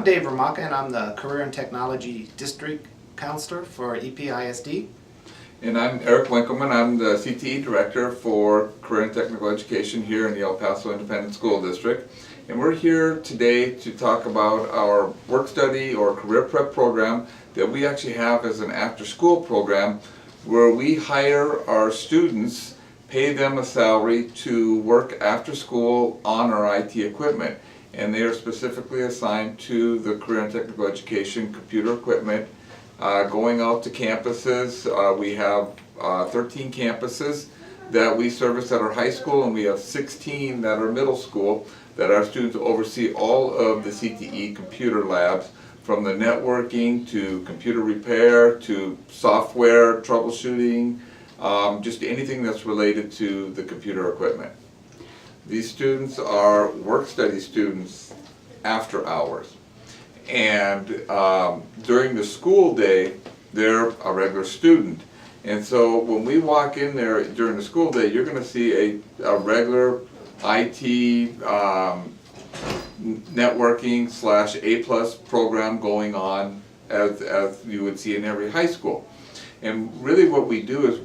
Dave Ramaka, and I'm the Career and Technology District Counselor for EPISD. And I'm Eric Winkleman. I'm the CTE Director for Career and Technical Education here in the El Paso Independent School District. And we're here today to talk about our work study or career prep program that we actually have as an after-school program where we hire our students, pay them a salary to work after school on our IT equipment. And they are specifically assigned to the Career and Technical Education computer equipment. Going out to campuses, we have 13 campuses that we service at our high school, and we have 16 that are middle school that our students oversee all of the CTE computer labs, from the networking to computer repair to software troubleshooting, just anything that's related to the computer equipment. These students are work study students after hours. And during the school day, they're a regular student. And so when we walk in there during the school day, you're going to see a regular IT networking / A+ program going on as you would see in every high school. And really what we do is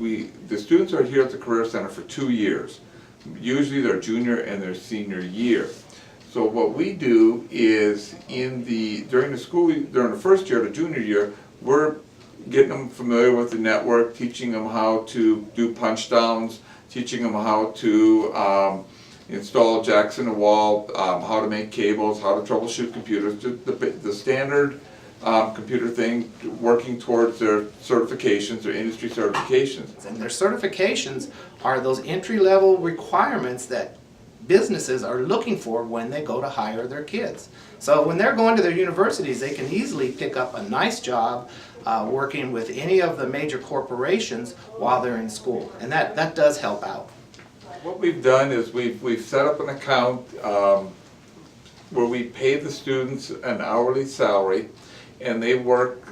the students are here at the Career Center for 2 years. Usually their junior and their senior year. So what we do is during the first year, the junior year, we're getting them familiar with the network, teaching them how to do punch downs, teaching them how to install jacks in the wall, how to make cables, how to troubleshoot computers, just the standard computer thing, working towards their certifications, their industry certifications. And their certifications are those entry-level requirements that businesses are looking for when they go to hire their kids. So when they're going to their universities, they can easily pick up a nice job working with any of the major corporations while they're in school, and that does help out. What we've done is we've set up an account where we pay the students an hourly salary, and they work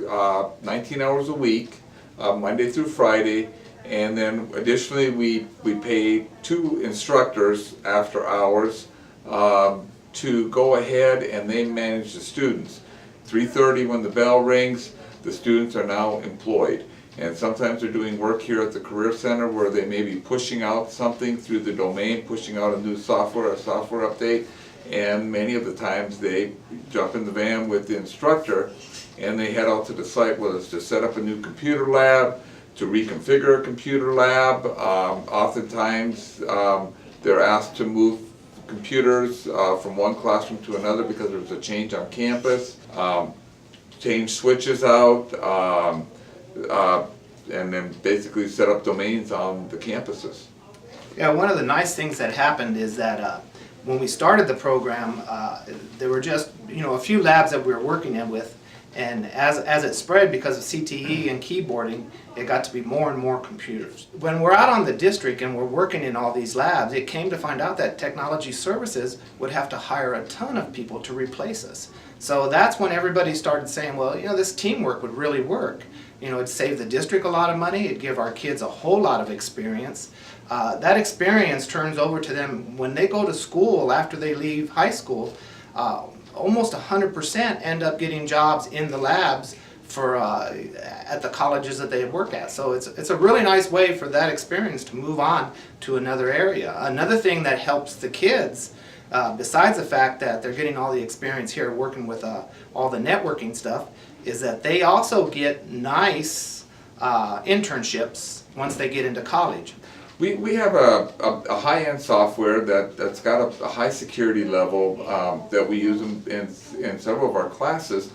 19 hours a week, Monday through Friday. And then additionally, we pay 2 instructors after hours to go ahead and they manage the students. 3:30 when the bell rings, the students are now employed. And sometimes they're doing work here at the Career Center where they may be pushing out something through the domain, pushing out a new software update. And many of the times they jump in the van with the instructor and they head out to the site, whether it's to set up a new computer lab, to reconfigure a computer lab. Oftentimes they're asked to move computers from one classroom to another because there's a change on campus, change switches out, and then basically set up domains on the campuses. Yeah, one of the nice things that happened is that when we started the program, there were just a few labs that we were working in with. And as it spread because of CTE and keyboarding, it got to be more and more computers. When we're out on the district and we're working in all these labs, it came to find out that technology services would have to hire a ton of people to replace us. So that's when everybody started saying, well, this teamwork would really work. It'd save the district a lot of money, it'd give our kids a whole lot of experience. That experience turns over to them when they go to school after they leave high school. Almost 100% end up getting jobs in the labs for at the colleges that they work at. So it's a really nice way for that experience to move on to another area. Another thing that helps the kids, besides the fact that they're getting all the experience here working with all the networking stuff, is that they also get nice internships once they get into college. We have a high-end software that's got a high security level that we use in several of our classes,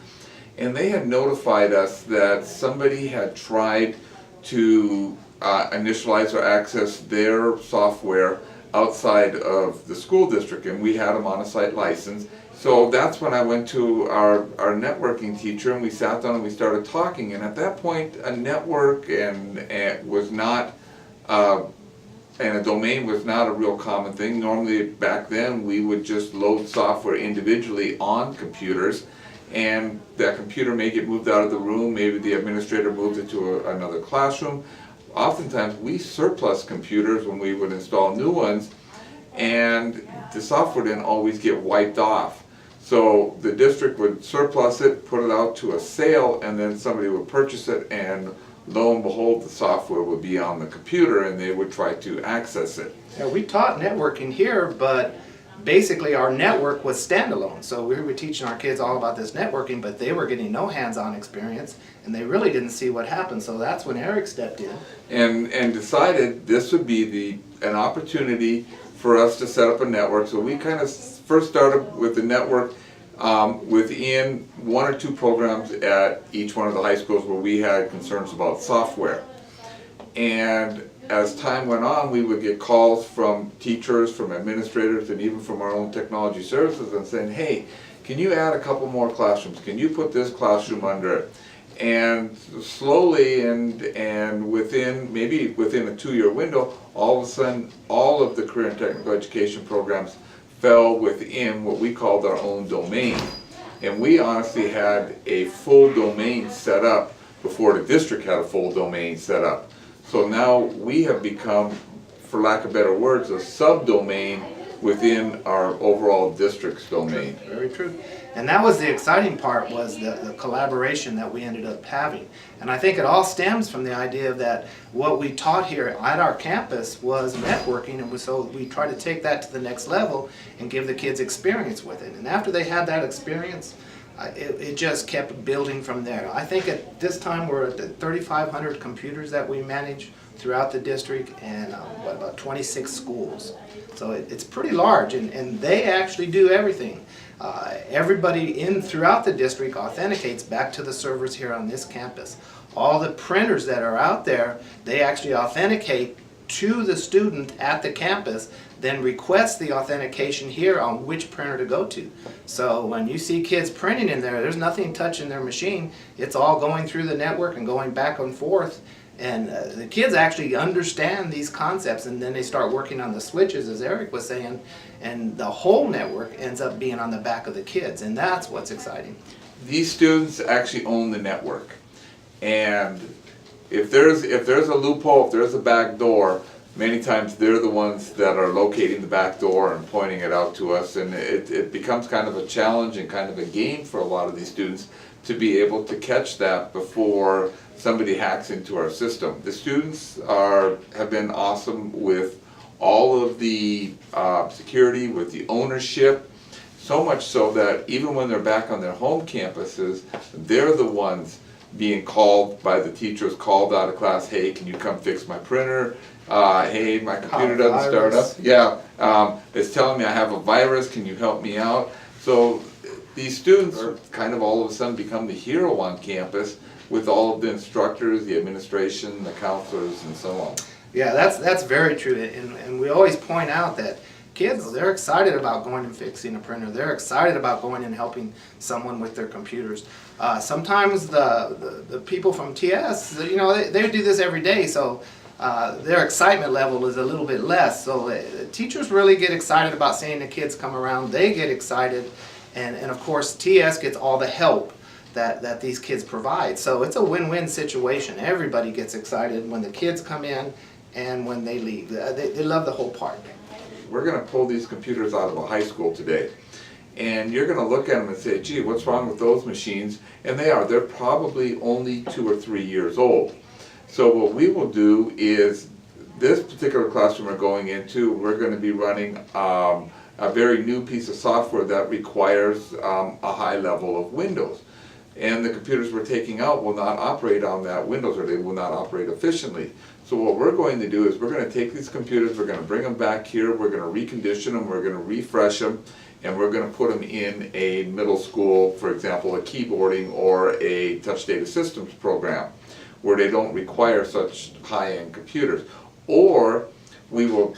and they had notified us that somebody had tried to initialize or access their software outside of the school district, and we had them on a site license. So that's when I went to our networking teacher and we sat down and we started talking, and at that point a network was not and a domain was not a real common thing. Normally back then we would just load software individually on computers, and that computer may get moved out of the room, maybe the administrator moved it to another classroom. Oftentimes we surplus computers when we would install new ones, and the software didn't always get wiped off. So the district would surplus it, put it out to a sale, and then somebody would purchase it, and lo and behold, the software would be on the computer and they would try to access it. Yeah, we taught networking here, but basically our network was standalone. So we were teaching our kids all about this networking, but they were getting no hands-on experience, and they really didn't see what happened. So that's when Eric stepped in. And decided this would be an opportunity for us to set up a network. So we kind of first started with the network within one or two programs at each one of the high schools where we had concerns about software. And as time went on, we would get calls from teachers, from administrators, and even from our own technology services and saying, hey, can you add a couple more classrooms? Can you put this classroom under it? And slowly and maybe within a 2-year window, all of a sudden, all of the career and technical education programs fell within what we called our own domain. And we honestly had a full domain set up before the district had a full domain set up. So now we have become, for lack of better words, a subdomain within our overall district's domain. True. Very true. And that was the exciting part, was the collaboration that we ended up having. And I think it all stems from the idea that what we taught here at our campus was networking, and so we try to take that to the next level and give the kids experience with it. And after they had that experience, it just kept building from there. I think at this time we're at the 3,500 computers that we manage throughout the district, and about 26 schools. So it's pretty large, and they actually do everything. Everybody throughout the district authenticates back to the servers here on this campus. All the printers that are out there, they actually authenticate to the student at the campus, then request the authentication here on which printer to go to. So when you see kids printing in there, there's nothing touching their machine. It's all going through the network and going back and forth. And the kids actually understand these concepts, and then they start working on the switches, as Eric was saying, and the whole network ends up being on the back of the kids, and that's what's exciting. These students actually own the network, and if there's a loophole, if there's a back door, many times they're the ones that are locating the back door and pointing it out to us, and it becomes kind of a challenge and kind of a game for a lot of these students to be able to catch that before somebody hacks into our system. The students have been awesome with all of the security, with the ownership, so much so that even when they're back on their home campuses, they're the ones being called by the teachers, called out of class, hey, can you come fix my printer? Hey, my computer doesn't start up. Yeah, it's telling me I have a virus, can you help me out? So these students are kind of all of a sudden become the hero on campus with all of the instructors, the administration, the counselors, and so on. Yeah, that's very true, and we always point out that kids, they're excited about going and fixing a printer. They're excited about going and helping someone with their computers. Sometimes the people from TS, you know, they do this every day, so their excitement level is a little bit less. So teachers really get excited about seeing the kids come around. They get excited, and of course TS gets all the help that these kids provide. So it's a win-win situation. Everybody gets excited when the kids come in and when they leave. They love the whole part. We're going to pull these computers out of a high school today, and you're going to look at them and say, gee, what's wrong with those machines? And they're probably only 2 or 3 years old. So what we will do is, this particular classroom we're going into, we're going to be running a very new piece of software that requires a high level of Windows. And the computers we're taking out will not operate on that Windows, or they will not operate efficiently. So what we're going to do is we're going to take these computers, we're going to bring them back here, we're going to recondition them, we're going to refresh them, and we're going to put them in a middle school, for example, a keyboarding or a touch data systems program, where they don't require such high-end computers. Or we will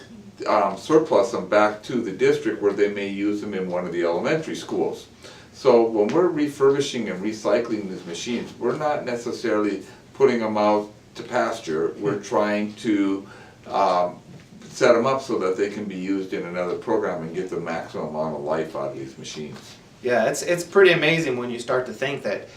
surplus them back to the district where they may use them in one of the elementary schools. So when we're refurbishing and recycling these machines, we're not necessarily putting them out to pasture. We're trying to set them up so that they can be used in another program and get the maximum amount of life out of these machines. Yeah, it's pretty amazing when you start to think that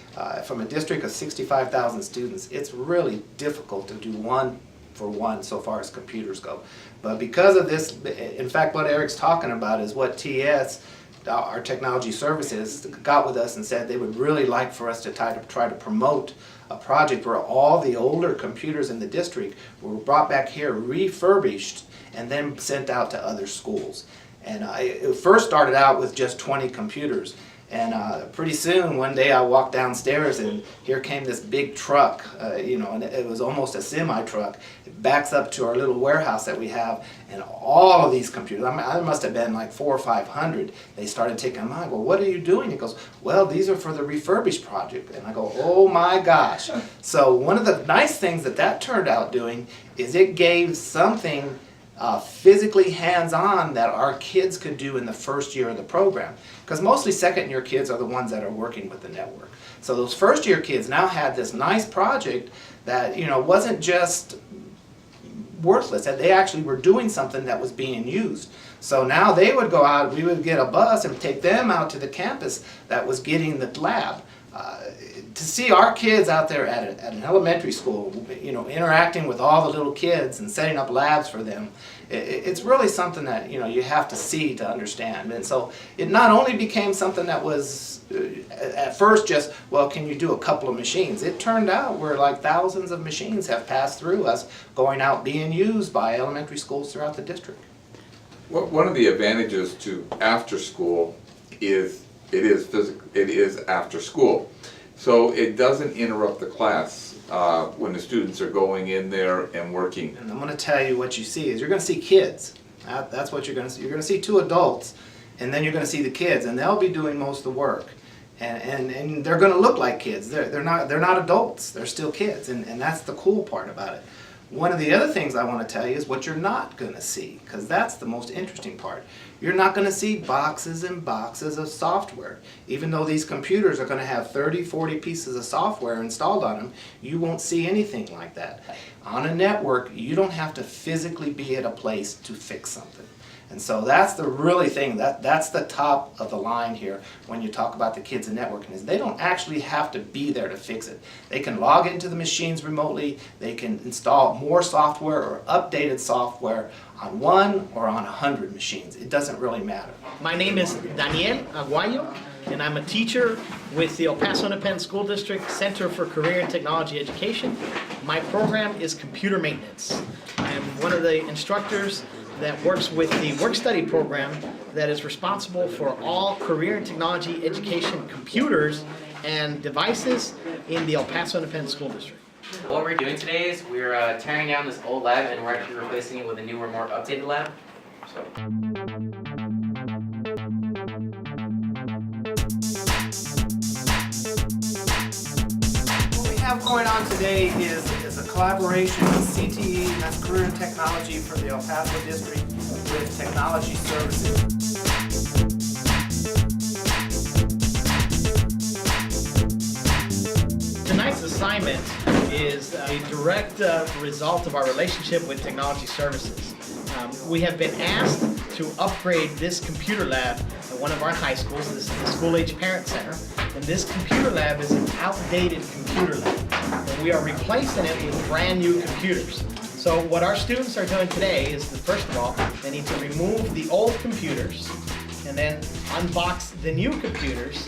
from a district of 65,000 students, it's really difficult to do one for one so far as computers go. But because of this, in fact, what Eric's talking about is what TS our technology services got with us and said they would really like for us to try to promote a project where all the older computers in the district were brought back here, refurbished, and then sent out to other schools. And it first started out with just 20 computers. And pretty soon, one day I walked downstairs and here came this big truck, and it was almost a semi-truck. It backs up to our little warehouse that we have, and all of these computers, there must have been like 400 or 500. They started taking them. I go, what are you doing? He goes, well, these are for the refurbished project. And I go, oh my gosh. So one of the nice things that turned out doing is it gave something physically hands-on that our kids could do in the first year of the program. Because mostly second-year kids are the ones that are working with the network. So those first-year kids now had this nice project that wasn't just worthless, that they actually were doing something that was being used. So now they would go out, we would get a bus and take them out to the campus that was getting the lab. To see our kids out there at an elementary school, interacting with all the little kids and setting up labs for them, it's really something that you have to see to understand. And so it not only became something that was at first just, well, can you do a couple of machines? It turned out where like thousands of machines have passed through us, going out being used by elementary schools throughout the district. Well, one of the advantages to after school is it is after school. So it doesn't interrupt the class when the students are going in there and working. And I'm going to tell you what you see is you're going to see kids. That's what you're going to see. You're going to see 2 adults, and then you're going to see the kids, and they'll be doing most of the work. And they're going to look like kids. They're not adults. They're still kids, and that's the cool part about it. One of the other things I want to tell you is what you're not going to see, because that's the most interesting part. You're not going to see boxes and boxes of software. Even though these computers are going to have 30, 40 pieces of software installed on them, you won't see anything like that. On a network, you don't have to physically be at a place to fix something. And so that's the really thing, that's the top of the line here when you talk about the kids in networking, is they don't actually have to be there to fix it. They can log into the machines remotely, they can install more software or updated software on 1 or on 100 machines. It doesn't really matter. My name is Daniel Aguayo, and I'm a teacher with the El Paso Independent School District Center for Career and Technology Education. My program is computer maintenance. I'm one of the instructors that works with the Workstudy program that is responsible for all career and technology education computers and devices in the El Paso Independent School District. What we're doing today is we're tearing down this old lab and we're actually replacing it with a newer, more updated lab. What we have going on today is a collaboration with CTE, and that's Career and Technology for the El Paso District, with Technology Services. Tonight's assignment is a direct result of our relationship with Technology Services. We have been asked to upgrade this computer lab at one of our high schools. This is the School Age Parent Center. And this computer lab is an outdated computer lab. And we are replacing it with brand new computers. So what our students are doing today is, first of all, they need to remove the old computers and then unbox the new computers,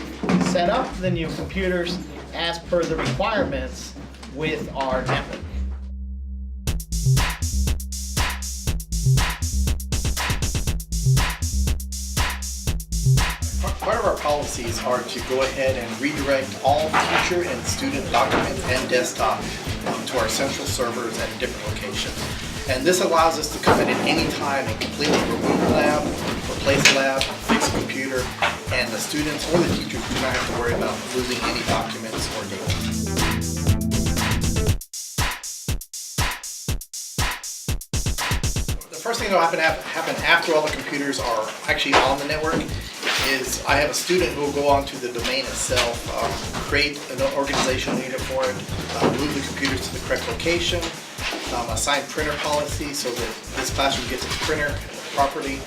set up the new computers as per the requirements with our network. Part of our policies are to go ahead and redirect all teacher and student documents and desktop to our central servers at different locations. And this allows us to come in at any time and completely remove a lab, replace a lab, fix a computer, and the students or the teachers do not have to worry about losing any documents or data. The first thing that will happen after all the computers are actually on the network is I have a student who will go onto the domain itself, create an organizational unit for it, move the computers to the correct location, assign printer policy so that this classroom gets its printer properly,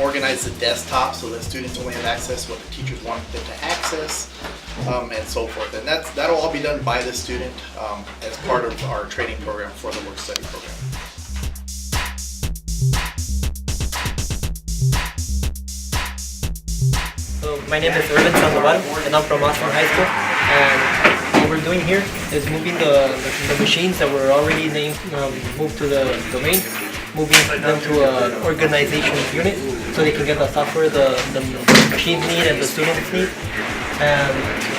organize the desktop so that students only have access to what the teachers want them to access, and so forth. And that'll all be done by the student as part of our training program for the Workstudy program. My name is Erwin Sandoval, and I'm from Austin High School. And what we're doing here is moving the machines that were already moved to the domain, moving them to an organization unit so they can get the software the machines need and the students need. And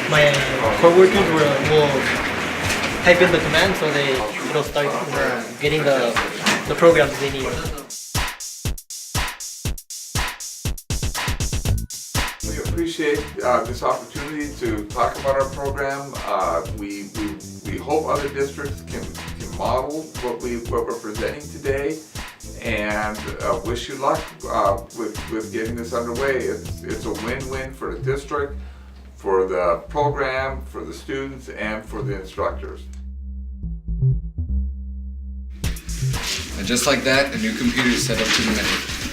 my co-workers will type in the command so it'll start getting the programs they need. We appreciate this opportunity to talk about our program. We hope other districts can model what we're presenting today, and wish you luck with getting this underway. It's a win-win for the district, for the program, for the students, and for the instructors. And just like that, a new computer is set up to the menu.